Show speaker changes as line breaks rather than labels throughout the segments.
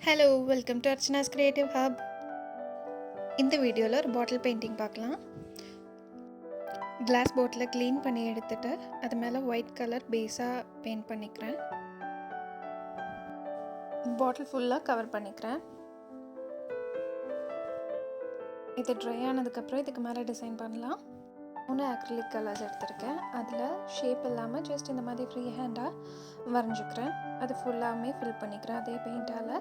Hello, welcome to ARCHANA'S Creative Hub. இந்த வீடியோவில் ஒரு பாட்டில் பெயிண்டிங் பார்க்கலாம். கிளாஸ் பாட்டிலை க்ளீன் பண்ணி எடுத்துட்டு அது மேலே ஒயிட் கலர் பேஸாக பெயிண்ட் பண்ணிக்கிறேன். பாட்டில் ஃபுல்லாக கவர் பண்ணிக்கிறேன். இது ட்ரை ஆனதுக்கப்புறம் இதுக்கு மேலே டிசைன் பண்ணலாம். 3 அக்ரிலிக் கலர்ஸ் எடுத்திருக்கேன். அதில் ஷேப் இல்லாமல் ஜஸ்ட் இந்த மாதிரி ஃப்ரீ ஹேண்டாக வரைஞ்சிக்கிறேன். அது ஃபுல்லாமே ஃபில் பண்ணிக்கிறேன் அதே பெயிண்டால்.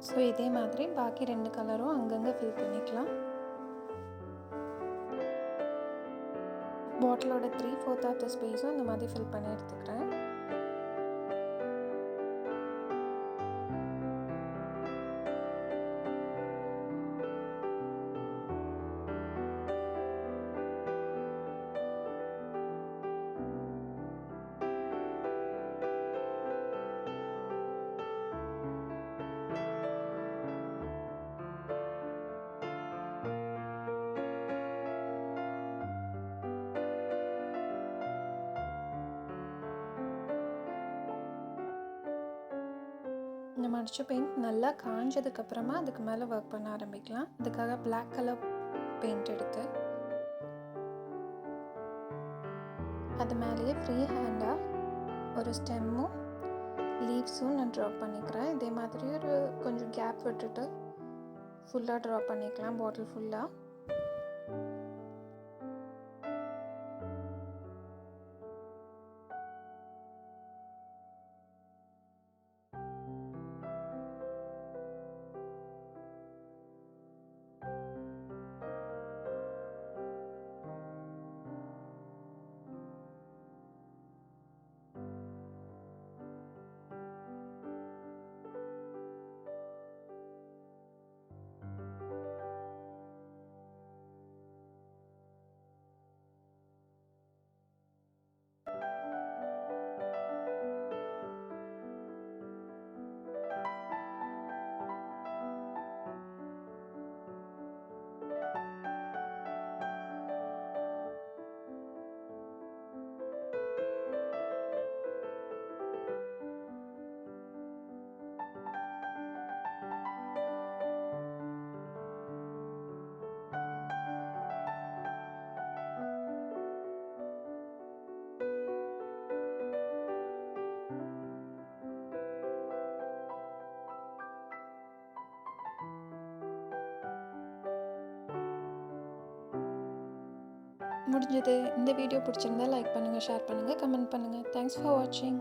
ஸோ இதே மாதிரி பாக்கி 2 கலரும் அங்கங்கே ஃபில் பண்ணிக்கலாம். பாட்டிலோட 3/4 ஆஃப் த ஸ்பேஸும் இந்த மாதிரி ஃபில் பண்ணி எடுத்துக்கிறேன். நம்ம அடித்த பெயிண்ட் நல்லா காஞ்சதுக்கப்புறமா அதுக்கு மேலே ஒர்க் பண்ண ஆரம்பிக்கலாம். அதுக்காக பிளாக் கலர் பெயிண்ட் எடுத்து அது மேலேயே ஃப்ரீ ஹேண்டாக ஒரு ஸ்டெம்மும் லீவ்ஸும் நான் ட்ரா பண்ணிக்கிறேன். இதே மாதிரி ஒரு கொஞ்சம் கேப் விட்டுட்டு ஃபுல்லாக ட்ரா பண்ணிக்கலாம் பாட்டில் ஃபுல்லாக. முடிஞ்சது. இந்த வீடியோ பிடிச்சிருந்தா லைக் பண்ணுங்கள், ஷேர் பண்ணுங்கள், கமெண்ட் பண்ணுங்கள். தேங்க்ஸ் ஃபார் வாட்சிங்.